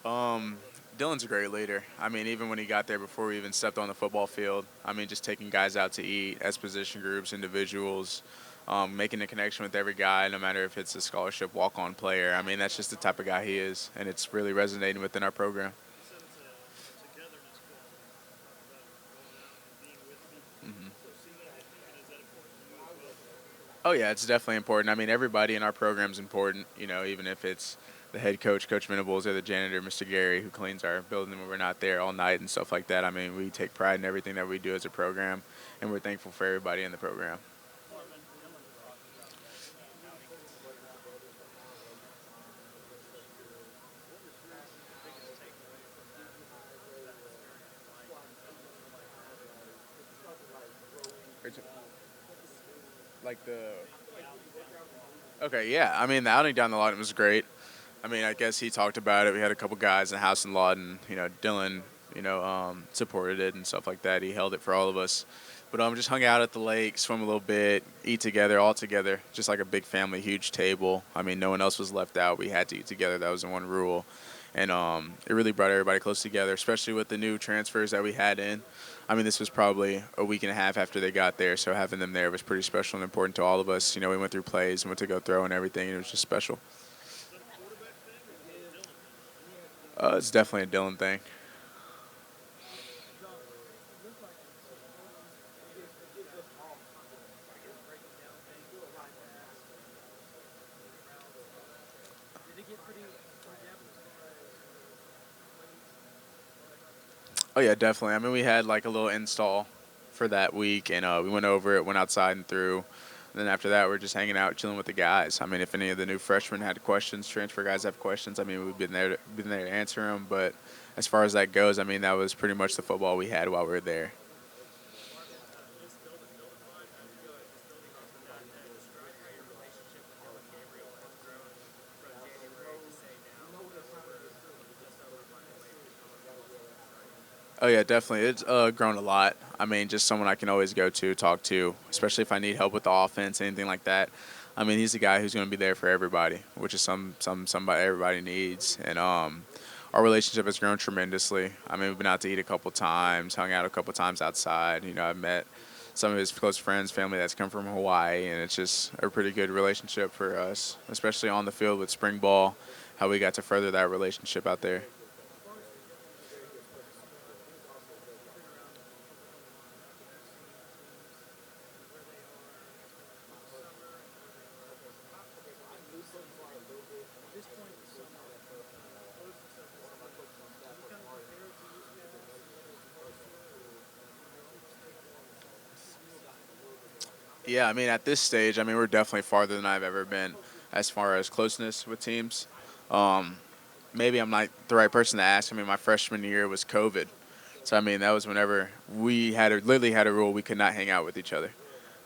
Um, Dylan's a great leader. I mean, even when he got there before we even stepped on the football field, I mean, just taking guys out to eat as position groups, individuals, making a connection with every guy, no matter if it's a scholarship walk-on player. I mean, that's just the type of guy he is, and it's really resonating within our program. hmm Oh yeah, it's definitely important. I mean, everybody in our program is important. Even if it's the head coach, Coach Venables, or the janitor, Mr. Gary, who cleans our building when we're not there all night and stuff like that. I mean, we take pride in everything that we do as a program, and we're thankful for everybody in the program. Like the Okay, yeah. I mean, the outing down the Lawton was great. I mean, I guess he talked about it. We had a couple guys in the house in Lawton. Dylan, supported it and stuff like that. He held it for all of us. But just hung out at the lake, swim a little bit, eat together, all together, just like a big family, huge table. I mean, no one else was left out. We had to eat together. That was the one rule. And it really brought everybody close together, especially with the new transfers that we had in. I mean, this was probably a week and a half after they got there, so having them there was pretty special and important to all of us. We went through plays and went to go throw and everything, and it was just special. It's definitely a Dylan thing. Oh yeah, definitely. I mean, we had like a little install for that week, and we went over it, went outside and through. And then after that, we're just hanging out, chilling with the guys. I mean, if any of the new freshmen had questions, transfer guys have questions. I mean, we've been there to answer them. But as far as that goes, I mean, that was pretty much the football we had while we were there. Oh yeah, definitely. It's grown a lot. I mean, just someone I can always go to, talk to, especially if I need help with the offense, anything like that. I mean, he's the guy who's going to be there for everybody, which is somebody everybody needs. And our relationship has grown tremendously. I mean, we've been out to eat a couple times, hung out a couple times outside. I've met some of his close friends, family that's come from Hawaii, and it's just a pretty good relationship for us, especially on the field with spring ball. How we got to further that relationship out there. Yeah, I mean, at this stage, I mean, we're definitely farther than I've ever been as far as closeness with teams. Um, Maybe I'm not the right person to ask. I mean, my freshman year was COVID. So, I mean, that was whenever we literally had a rule we could not hang out with each other.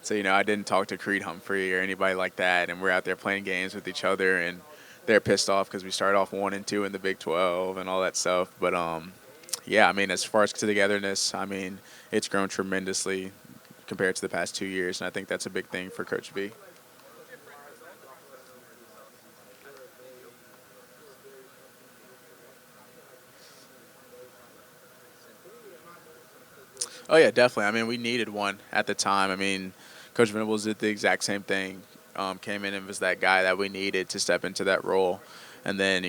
So, I didn't talk to Creed Humphrey or anybody like that. And we're out there playing games with each other. And they're pissed off because we started off 1-2 in the Big 12 and all that stuff. But, yeah, I mean, as far as togetherness, I mean, it's grown tremendously compared to the past 2 years, and I think that's a big thing for Coach V. Oh yeah, definitely. I mean, we needed one at the time. I mean, Coach Venables did the exact same thing. Came in and was that guy that we needed to step into that role. And then,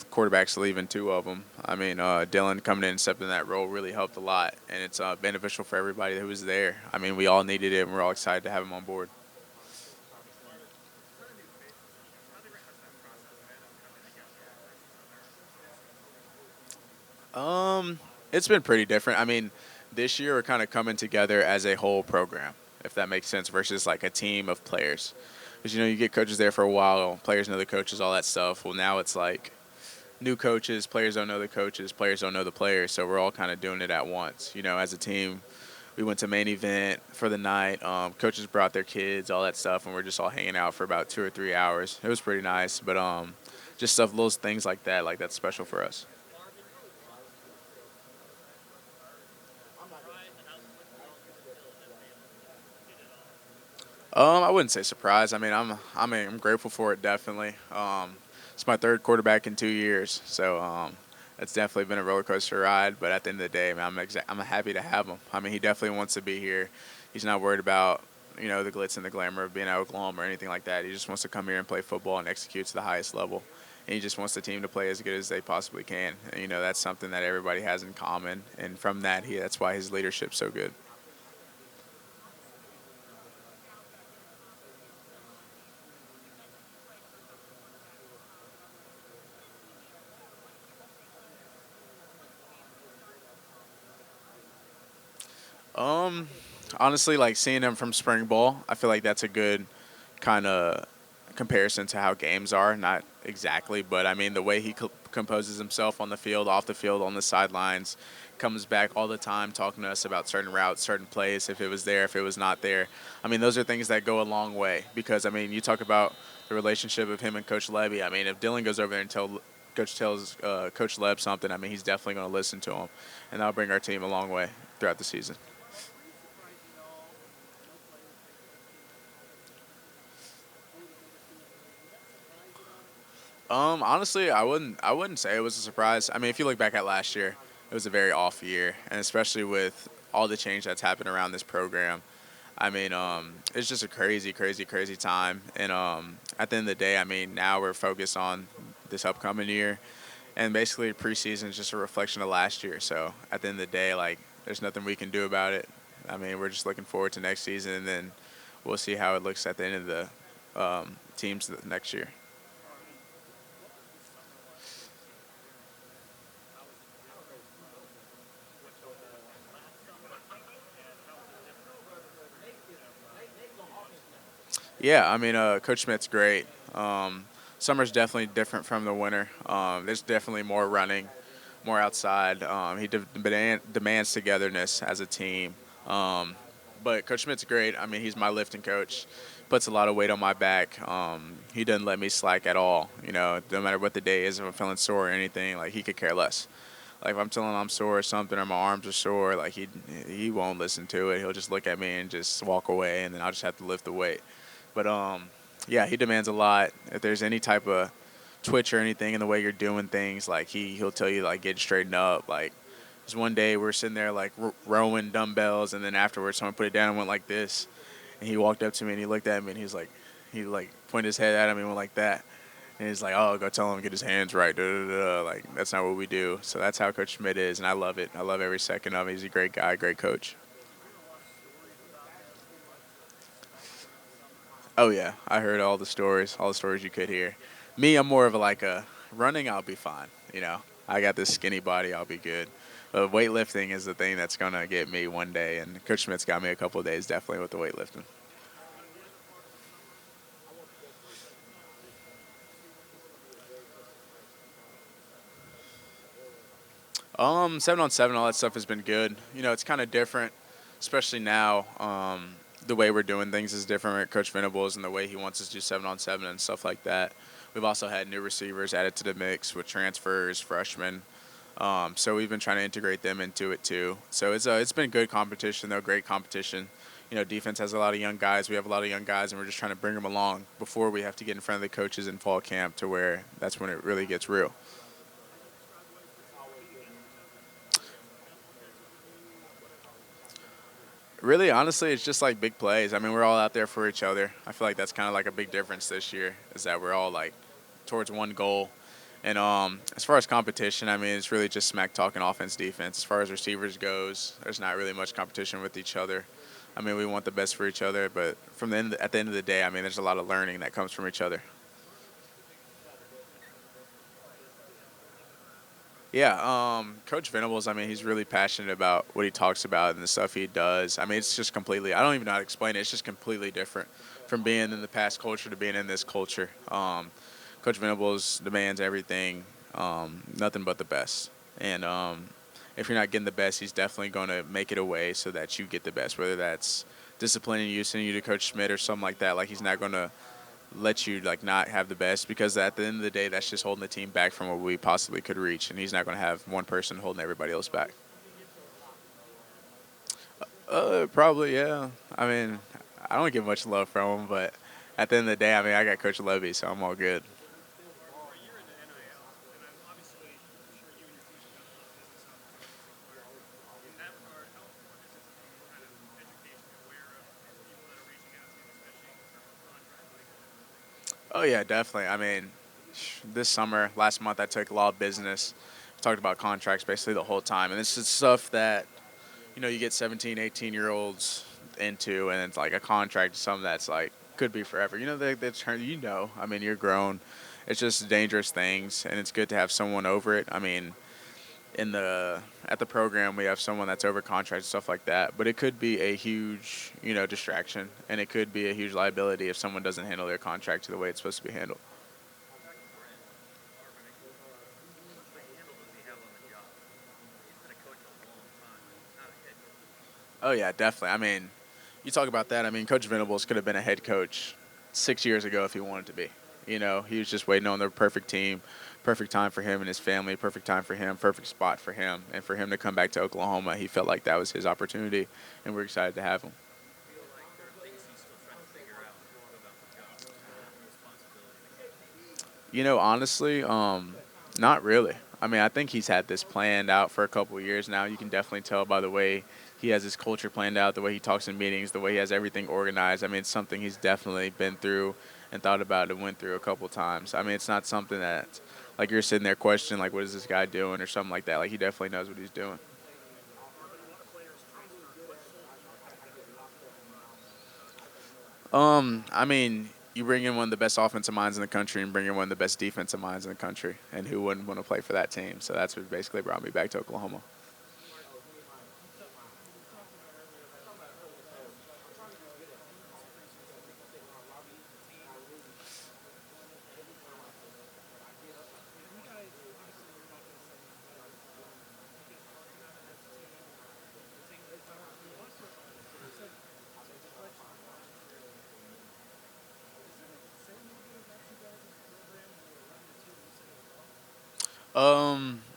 quarterbacks leaving two of them. I mean, Dylan coming in and stepping in that role really helped a lot, and it's beneficial for everybody who was there. I mean, we all needed it, and we're all excited to have him on board. It's been pretty different. I mean, this year we're kind of coming together as a whole program, if that makes sense, versus like a team of players. Because you get coaches there for a while, players know the coaches, all that stuff. Well, now it's like new coaches, players don't know the coaches, players don't know the players. So we're all kind of doing it at once. As a team, we went to main event for the night. Coaches brought their kids, all that stuff, and we're just all hanging out for about 2 or 3 hours. It was pretty nice, but just stuff, little things like that, like that's special for us. I wouldn't say surprised. I mean, I'm grateful for it definitely. it's my third quarterback in 2 years. So it's definitely been a roller coaster ride. But at the end of the day, man, I'm happy to have him. I mean, he definitely wants to be here. He's not worried about the glitz and the glamour of being at Oklahoma or anything like that. He just wants to come here and play football and execute to the highest level. And he just wants the team to play as good as they possibly can. And, that's something that everybody has in common. And from that, that's why his leadership's so good. Um, Honestly, like seeing him from spring ball, I feel like that's a good kind of comparison to how games are. Not exactly, but I mean the way he composes himself on the field, off the field, on the sidelines, comes back all the time talking to us about certain routes, certain plays, if it was there, if it was not there. I mean, those are things that go a long way because I mean, you talk about the relationship of him and Coach Levy. I mean, if Dylan goes over there and tells Coach Leb something, I mean, he's definitely going to listen to him, and that'll bring our team a long way throughout the season. Honestly, I wouldn't say it was a surprise. I mean, if you look back at last year, it was a very off year, and especially with all the change that's happened around this program. I mean, it's just a crazy, crazy, crazy time. And at the end of the day, I mean, now we're focused on this upcoming year, and basically preseason is just a reflection of last year. So at the end of the day, like, there's nothing we can do about it. I mean, we're just looking forward to next season, and then we'll see how it looks at the end of the teams next year. Yeah, I mean, Coach Smith's great. Summer's definitely different from the winter. There's definitely more running, more outside. He demands togetherness as a team. Um, but Coach Schmidt's great. I mean, he's my lifting coach. Puts a lot of weight on my back. He doesn't let me slack at all. No matter what the day is, if I'm feeling sore or anything, like he could care less. Like if I'm telling him I'm sore or something, or my arms are sore, like he won't listen to it. He'll just look at me and just walk away, and then I'll just have to lift the weight. But yeah, he demands a lot. If there's any type of twitch or anything in the way you're doing things, like he'll tell you like get straightened up. Like there's one day we're sitting there like rowing dumbbells, and then afterwards someone put it down and went like this, and he walked up to me and he looked at me and he like pointed his head at me and went like that. And he's like, "Oh, go tell him to get his hands right." Da, da, da, da. Like that's not what we do. So that's how Coach Schmidt is, and I love it. I love every second of it. He's a great guy, great coach. Oh yeah, I heard all the stories you could hear. Me, I'm more of like a running. I'll be fine. I got this skinny body. I'll be good. But weightlifting is the thing that's gonna get me one day, and Coach Smith's got me a couple of days definitely with the weightlifting. 7-on-7, all that stuff has been good. It's kind of different, especially now. The way we're doing things is different with Coach Venables and the way he wants us to do 7-on-7 and stuff like that. We've also had new receivers added to the mix with transfers, freshmen. So we've been trying to integrate them into it too. So it's been good competition though, great competition. Defense has a lot of young guys. We have a lot of young guys, and we're just trying to bring them along before we have to get in front of the coaches in fall camp to where that's when it really gets real. Really, honestly, it's just like big plays. I mean, we're all out there for each other. I feel like that's kind of like a big difference this year is that we're all like towards one goal. And as far as competition, I mean, it's really just smack talking offense, defense. As far as receivers goes, there's not really much competition with each other. I mean, we want the best for each other, but at the end of the day, I mean, there's a lot of learning that comes from each other. Yeah, Coach Venables, I mean, he's really passionate about what he talks about and the stuff he does. I mean, it's just completely, I don't even know how to explain it. It's just completely different from being in the past culture to being in this culture. Coach Venables demands everything, nothing but the best. And if you're not getting the best, he's definitely going to make it a way so that you get the best, whether that's disciplining you, sending you to Coach Schmidt or something like that. Like, he's not going to let you like not have the best because at the end of the day that's just holding the team back from what we possibly could reach, and he's not going to have one person holding everybody else back. Probably, yeah. I mean, I don't get much love from him, but at the end of the day, I mean, I got Coach Levy, so I'm all good. Oh yeah, definitely. I mean, this summer, last month, I took law of business. Talked about contracts basically the whole time, and this is stuff that you get 17, 18-year-olds into, and it's like a contract, something that's like could be forever. The term. I mean, you're grown. It's just dangerous things, and it's good to have someone over it. I mean, in the at the program we have someone that's over contract and stuff like that, but it could be a huge distraction, and it could be a huge liability if someone doesn't handle their contract the way it's supposed to be handled. Oh yeah, definitely. I mean, you talk about that. I mean, Coach Venables could have been a head coach 6 years ago if he wanted to be. He was just waiting on the perfect team, perfect time for him and his family, perfect time for him, perfect spot for him, and for him to come back to Oklahoma. He felt like that was his opportunity, and we're excited to have him. Honestly, not really. I mean, I think he's had this planned out for a couple of years now. You can definitely tell by the way he has his culture planned out, the way he talks in meetings, the way he has everything organized. I mean, it's something he's definitely been through and thought about and went through a couple times. I mean, it's not something that, like, you're sitting there questioning, like, what is this guy doing or something like that. Like, he definitely knows what he's doing. I mean, you bring in one of the best offensive minds in the country and bring in one of the best defensive minds in the country, and who wouldn't want to play for that team? So that's what basically brought me back to Oklahoma.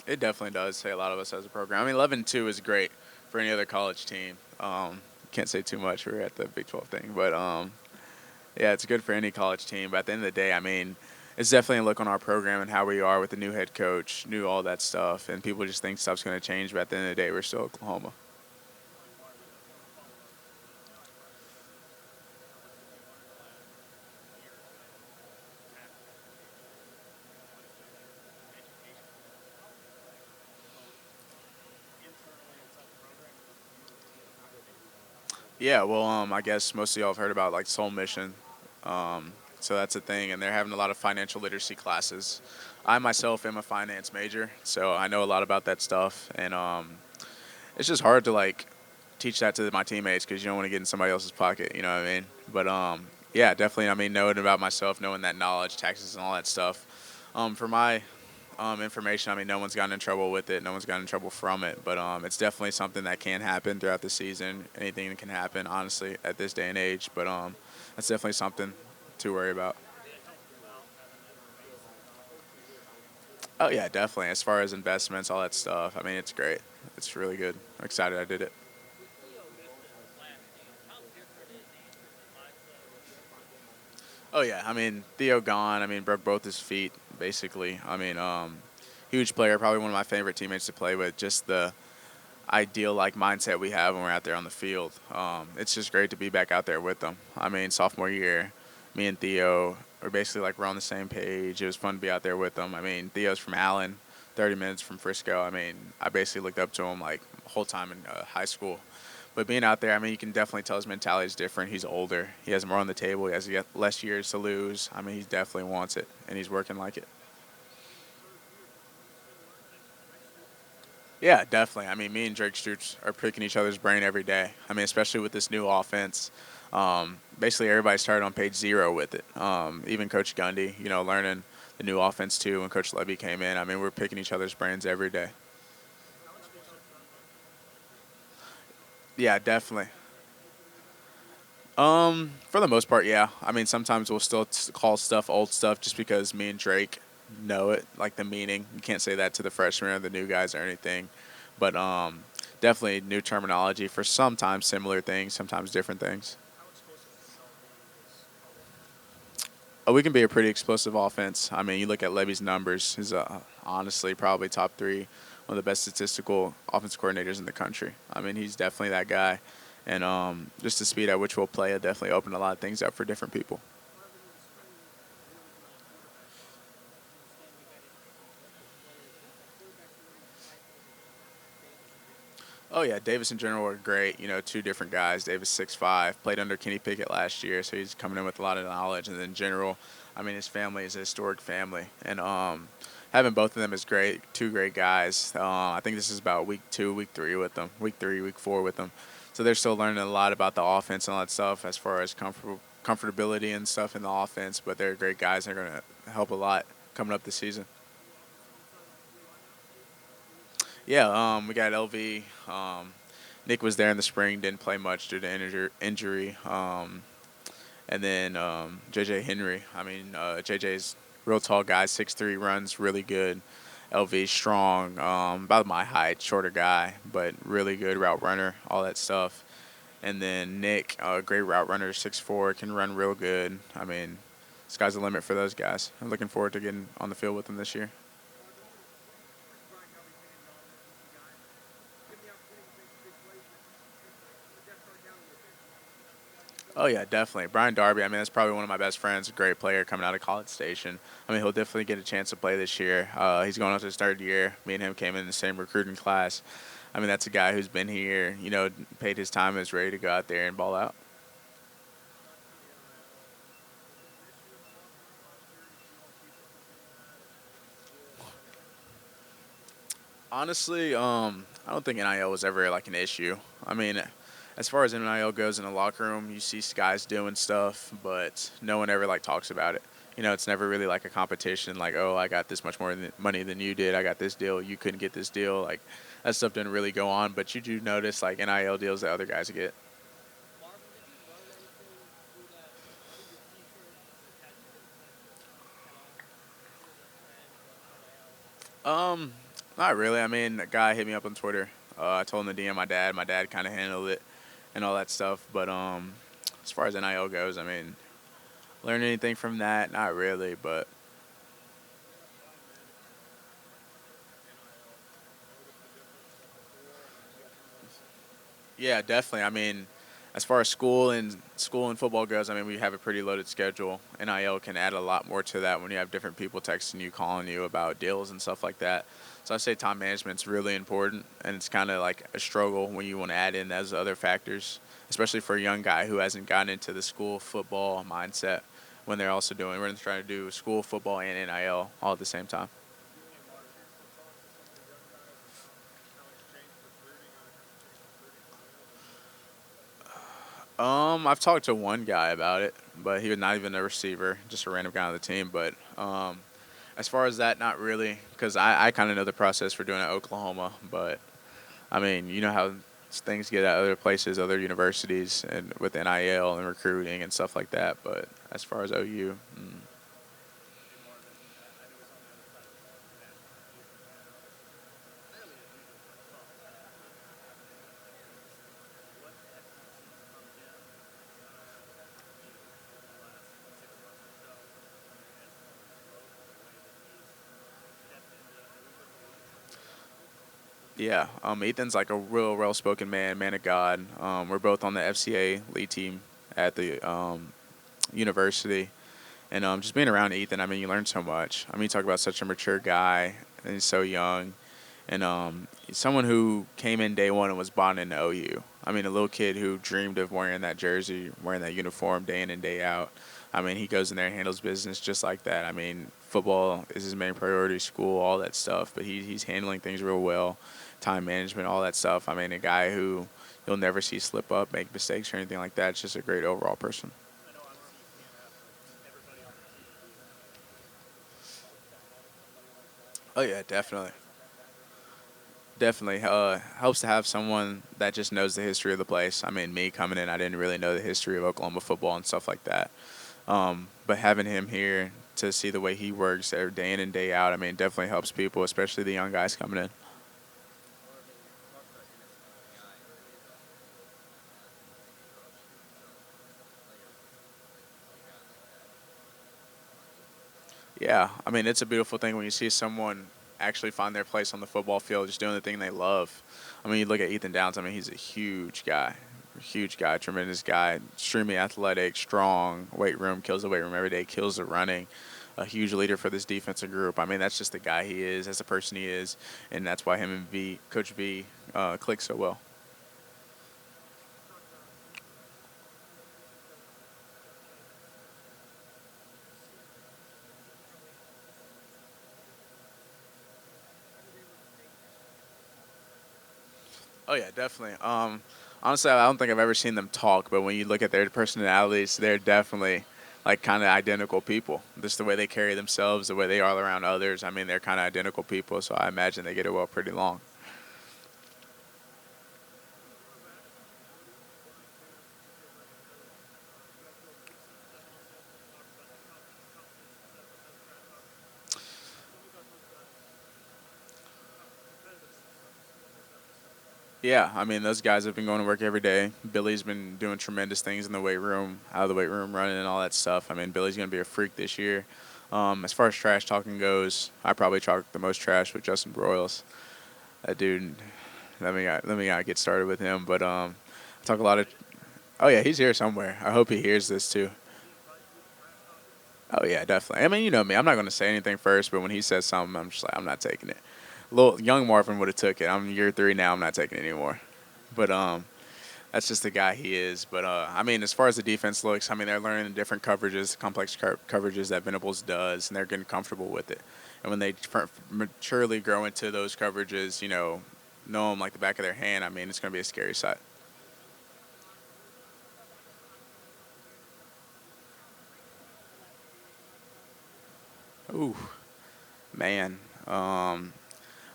It definitely does say a lot of us as a program. I mean, 11-2 is great for any other college team. Can't say too much. We're at the Big 12 thing, but yeah, it's good for any college team. But at the end of the day, I mean, it's definitely a look on our program and how we are with the new head coach, new all that stuff, and people just think stuff's going to change. But at the end of the day, we're still Oklahoma. Yeah, well, I guess most of y'all have heard about like Soul Mission. So that's a thing, and they're having a lot of financial literacy classes. I myself am a finance major, so I know a lot about that stuff, and it's just hard to like teach that to my teammates because you don't want to get in somebody else's pocket. You know what I mean? But yeah, definitely. I mean, knowing about myself, knowing that knowledge, taxes, and all that stuff. For my information, I mean, no one's gotten in trouble with it. No one's gotten in trouble from it. But it's definitely something that can happen throughout the season. Anything that can happen, honestly, at this day and age. But that's definitely something to worry about. Oh yeah, definitely. As far as investments, all that stuff. I mean, it's great. It's really good. I'm excited I did it. Oh yeah, I mean Theo gone. I mean broke both his feet basically. I mean huge player, probably one of my favorite teammates to play with. Just the ideal like mindset we have when we're out there on the field. It's just great to be back out there with them. I mean sophomore year, me and Theo are basically like we're on the same page. It was fun to be out there with them. I mean Theo's from Allen, 30 minutes from Frisco. I mean I basically looked up to him like the whole time in high school. But being out there, I mean, you can definitely tell his mentality is different. He's older. He has more on the table. He has less years to lose. I mean, he definitely wants it, and he's working like it. Yeah, definitely. I mean, me and Drake Stoops are picking each other's brain every day. I mean, especially with this new offense. Basically, everybody started on page zero with it. Even Coach Gundy, learning the new offense too when Coach Levy came in. I mean, we're picking each other's brains every day. Yeah, definitely. For the most part, yeah. I mean, sometimes we'll still call stuff old stuff just because me and Drake know it, like the meaning. You can't say that to the freshmen or the new guys or anything, but definitely new terminology for sometimes similar things, sometimes different things. Oh, we can be a pretty explosive offense. I mean, you look at Levy's numbers; he's honestly probably top three, one of the best statistical offense coordinators in the country. I mean, he's definitely that guy, and just the speed at which we'll play, it definitely opened a lot of things up for different people. Oh yeah, Davis and General are great. Two different guys. Davis 6'5", played under Kenny Pickett last year, so he's coming in with a lot of knowledge. And then General, I mean, his family is a historic family, and having both of them is great. Two great guys. I think this is about week 2, week 3 with them, week 3, week 4 with them. So they're still learning a lot about the offense and all that stuff as far as comfortability and stuff in the offense. But they're great guys. They're going to help a lot coming up this season. Yeah, we got LV. Nick was there in the spring, didn't play much due to injury. And then JJ Henry. I mean, JJ's real tall guy, 6'3", runs really good. LV strong, about my height, shorter guy, but really good route runner, all that stuff. And then Nick, great route runner, 6'4", can run real good. I mean, sky's the limit for those guys. I'm looking forward to getting on the field with them this year. Oh yeah, definitely. Brian Darby. I mean, that's probably one of my best friends. A great player coming out of College Station. I mean, he'll definitely get a chance to play this year. He's going up to his third year. Me and him came in the same recruiting class. I mean, that's a guy who's been here. Paid his time, and is ready to go out there and ball out. Honestly, I don't think NIL was ever like an issue. I mean, as far as NIL goes in the locker room, you see guys doing stuff, but no one ever like talks about it. It's never really like a competition. Like, oh, I got this much more money than you did. I got this deal. You couldn't get this deal. Like, that stuff didn't really go on. But you do notice like NIL deals that other guys get. Um, Not really. I mean, a guy hit me up on Twitter. I told him to DM my dad. My dad kind of handled it and all that stuff. But as far as NIL goes, I mean, learn anything from that? Not really. But yeah, definitely. I mean, as far as school and football goes, I mean, we have a pretty loaded schedule. NIL can add a lot more to that when you have different people texting you, calling you about deals and stuff like that. So I say time management's really important, and it's kind of like a struggle when you want to add in those other factors, especially for a young guy who hasn't gotten into the school football mindset when they're also doing, we're trying to do school football and NIL all at the same time. I've talked to one guy about it, but he was not even a receiver, just a random guy on the team. But as far as that, not really, because I kind of know the process for doing it at Oklahoma. But I mean, you know how things get at other places, other universities, and with NIL and recruiting and stuff like that. But as far as OU, yeah, Ethan's like a real well-spoken man, man of God. We're both on the FCA lead team at the university. And just being around Ethan, I mean, you learn so much. I mean, you talk about such a mature guy, and he's so young. And he's someone who came in day one and was bought into OU. I mean, a little kid who dreamed of wearing that jersey, wearing that uniform day in and day out. I mean, he goes in there and handles business just like that. I mean, football is his main priority, school, all that stuff. But he's handling things real well, time management, all that stuff. I mean, a guy who you'll never see slip up, make mistakes, or anything like that. It's just a great overall person. Oh, yeah, definitely. Definitely helps to have someone that just knows the history of the place. I mean, me coming in, I didn't really know the history of Oklahoma football and stuff like that. But having him here to see the way he works every day in and day out, I mean, definitely helps people, especially the young guys coming in. Yeah, I mean, it's a beautiful thing when you see someone actually find their place on the football field, just doing the thing they love. I mean, you look at Ethan Downs. I mean, he's a huge guy, tremendous guy, extremely athletic, strong, weight room, kills the weight room every day, kills the running. a huge leader for this defensive group. I mean, that's just the guy he is, as the person he is, and that's why him and Coach V, click so well. Oh yeah, definitely. Honestly, I don't think I've ever seen them talk, but when you look at their personalities, they're definitely like kind of identical people. Just the way they carry themselves, the way they are around others. I mean, they're kind of identical people, so I imagine they get it well pretty long. Yeah, I mean, those guys have been going to work every day. Billy's been doing tremendous things in the weight room, out of the weight room, running and all that stuff. I mean, Billy's going to be a freak this year. As far as trash talking goes, I probably talk the most trash with Justin Broyles. That dude, let me not get started with him. But I talk a lot of. Oh yeah, he's here somewhere. I hope he hears this too. Oh yeah, definitely. I mean, you know me. I'm not going to say anything first, but when he says something, I'm just like, I'm not taking it. Little young Marvin would have took it. I'm year 3 now. I'm not taking it anymore. But that's just the guy he is. But I mean, as far as the defense looks, I mean, they're learning the different coverages, complex coverages that Venables does, and they're getting comfortable with it. And when they maturely grow into those coverages, know them like the back of their hand. I mean, it's going to be a scary sight. Ooh, man.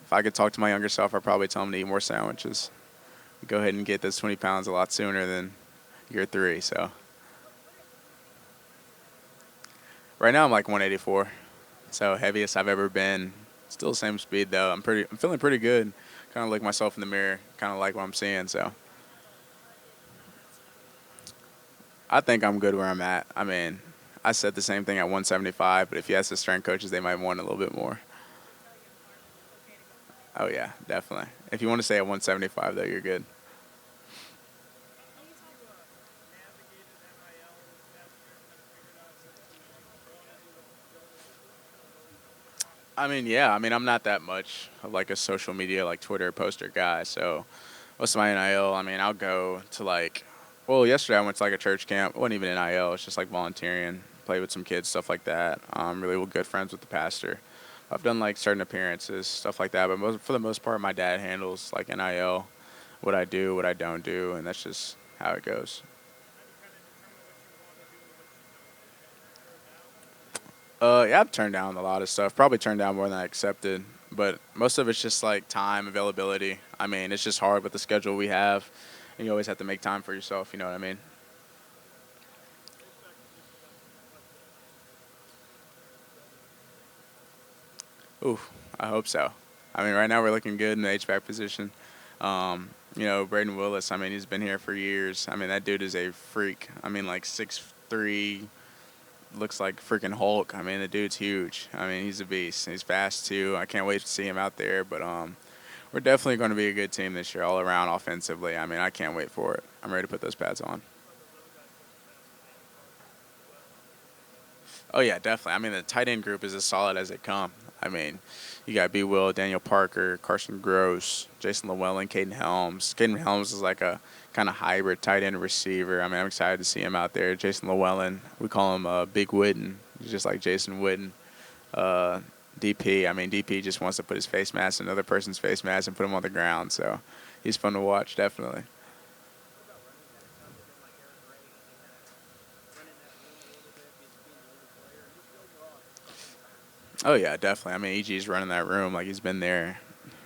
If I could talk to my younger self, I'd probably tell him to eat more sandwiches. Go ahead and get those 20 pounds a lot sooner than year 3. So right now I'm like 184. So heaviest I've ever been. Still the same speed though. I'm feeling pretty good. Kind of look myself in the mirror. Kind of like what I'm seeing. So I think I'm good where I'm at. I mean, I said the same thing at 175, but if you ask the strength coaches, they might want a little bit more. Oh yeah, definitely. If you want to stay at 175 though, you're good. I mean, yeah. I mean, I'm not that much of like a social media like Twitter poster guy. So most of my NIL, I mean, I'll go to like, well, yesterday I went to like a church camp. It wasn't even NIL. It's just like volunteering, play with some kids, stuff like that. Really good friends with the pastor. I've done like certain appearances, stuff like that. But for the most part, my dad handles like NIL, what I do, what I don't do, and that's just how it goes. Yeah, I've turned down a lot of stuff. Probably turned down more than I accepted. But most of it's just like time availability. I mean, it's just hard with the schedule we have, and you always have to make time for yourself. You know what I mean? Ooh, I hope so. I mean, right now we're looking good in the HVAC position. Braden Willis. I mean, he's been here for years. I mean, that dude is a freak. I mean, like 6'3", looks like freaking Hulk. I mean, the dude's huge. I mean, he's a beast. He's fast too. I can't wait to see him out there. But we're definitely going to be a good team this year, all around offensively. I mean, I can't wait for it. I'm ready to put those pads on. Oh yeah, definitely. I mean, the tight end group is as solid as they come. I mean, you got B. Will, Daniel Parker, Carson Gross, Jason Llewellyn, Caden Helms. Caden Helms is like a kind of hybrid tight end receiver. I mean, I'm excited to see him out there. Jason Llewellyn, we call him Big Witten. He's just like Jason Witten. Uh, DP, I mean, DP just wants to put his face mask in another person's face mask and put him on the ground. So he's fun to watch, definitely. Oh yeah, definitely. I mean, EG's running that room like he's been there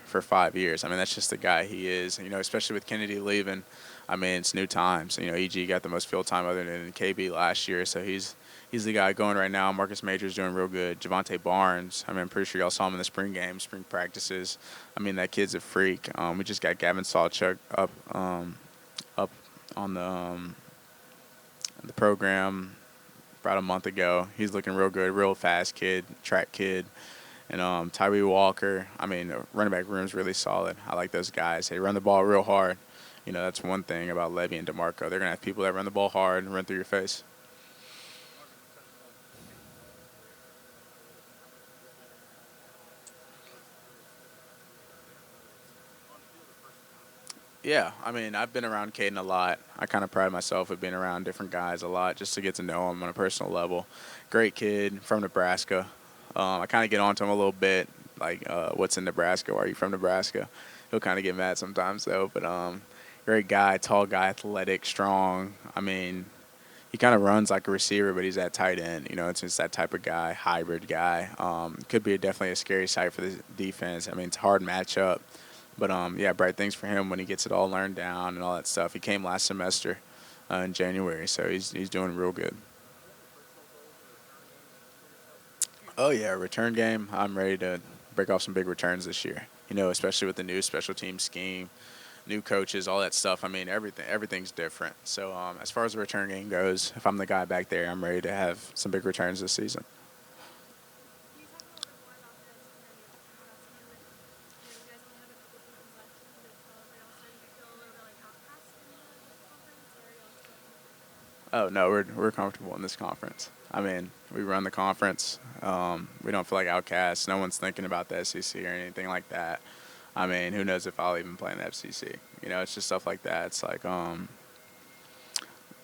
for 5 years. I mean, that's just the guy he is. Especially with Kennedy leaving. I mean, it's new times. EG got the most field time other than KB last year, so he's the guy going right now. Marcus Major's doing real good. Javonte Barnes. I mean, I'm pretty sure y'all saw him in the spring game, spring practices. I mean, that kid's a freak. We just got Gavin Sawchuk up on the program about a month ago. He's looking real good, real fast kid, track kid. And Tyree Walker, I mean, the running back room is really solid. I like those guys. They run the ball real hard. That's one thing about Levy and DeMarco. They're going to have people that run the ball hard and run through your face. Yeah, I mean, I've been around Caden a lot. I kind of pride myself with being around different guys a lot just to get to know him on a personal level. Great kid from Nebraska. I kind of get on to him a little bit, like, what's in Nebraska? Why are you from Nebraska? He'll kind of get mad sometimes, though. But great guy, tall guy, athletic, strong. I mean, he kind of runs like a receiver, but he's that tight end. You know, it's just that type of guy, hybrid guy. Could be definitely a scary sight for the defense. I mean, it's a hard matchup. But yeah, bright things for him when he gets it all learned down and all that stuff. He came last semester in January, so he's doing real good. Oh yeah, return game. I'm ready to break off some big returns this year. You know, especially with the new special team scheme, new coaches, all that stuff. I mean, everything's different. So as far as the return game goes, if I'm the guy back there, I'm ready to have some big returns this season. Oh no, we're comfortable in this conference. I mean, we run the conference. We don't feel like outcasts. No one's thinking about the SEC or anything like that. I mean, who knows if I'll even play in the FCC? You know, it's just stuff like that. It's like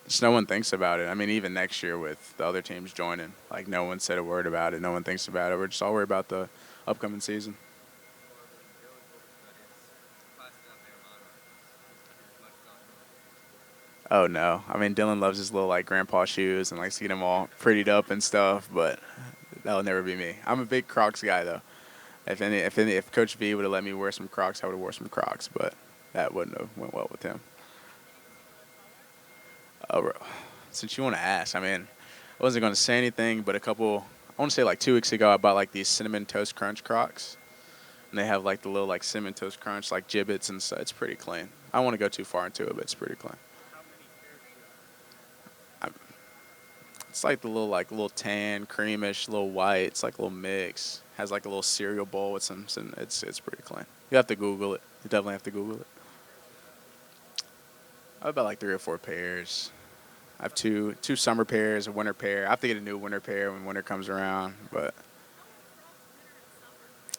just no one thinks about it. I mean, even next year with the other teams joining, like no one said a word about it. No one thinks about it. We're just all worried about the upcoming season. Oh no, I mean Dylan loves his little like grandpa shoes and likes to get them all prettied up and stuff, but that'll never be me. I'm a big Crocs guy though. If Coach V would have let me wear some Crocs, I would have wore some Crocs, but that wouldn't have went well with him. Bro, since you want to ask, I mean, I wasn't going to say anything, but I want to say like 2 weeks ago, I bought like these cinnamon toast crunch Crocs, and they have like the little like cinnamon toast crunch like gibbets and stuff. It's pretty clean. I don't want to go too far into it, but it's pretty clean. I, it's like the little tan, creamish, little white. It's like a little mix. Has like a little cereal bowl with some. It's pretty clean. You have to Google it. You definitely have to Google it. I have about like 3 or 4 pairs. I have two summer pairs, a winter pair. I have to get a new winter pair when winter comes around, but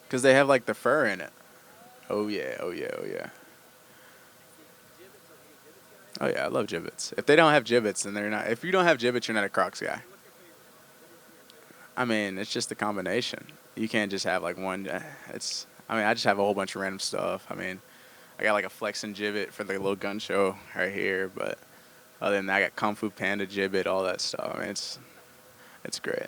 because they have like the fur in it. Oh yeah, oh yeah, oh yeah. Oh yeah, I love gibbets. If they don't have gibbets, then they're not. If you don't have gibbets, you're not a Crocs guy. I mean, it's just a combination. You can't just have like one. It's. I mean, I just have a whole bunch of random stuff. I mean, I got like a flexing gibbet for the little gun show right here, but other than that, I got Kung Fu Panda gibbet, all that stuff. I mean, it's great.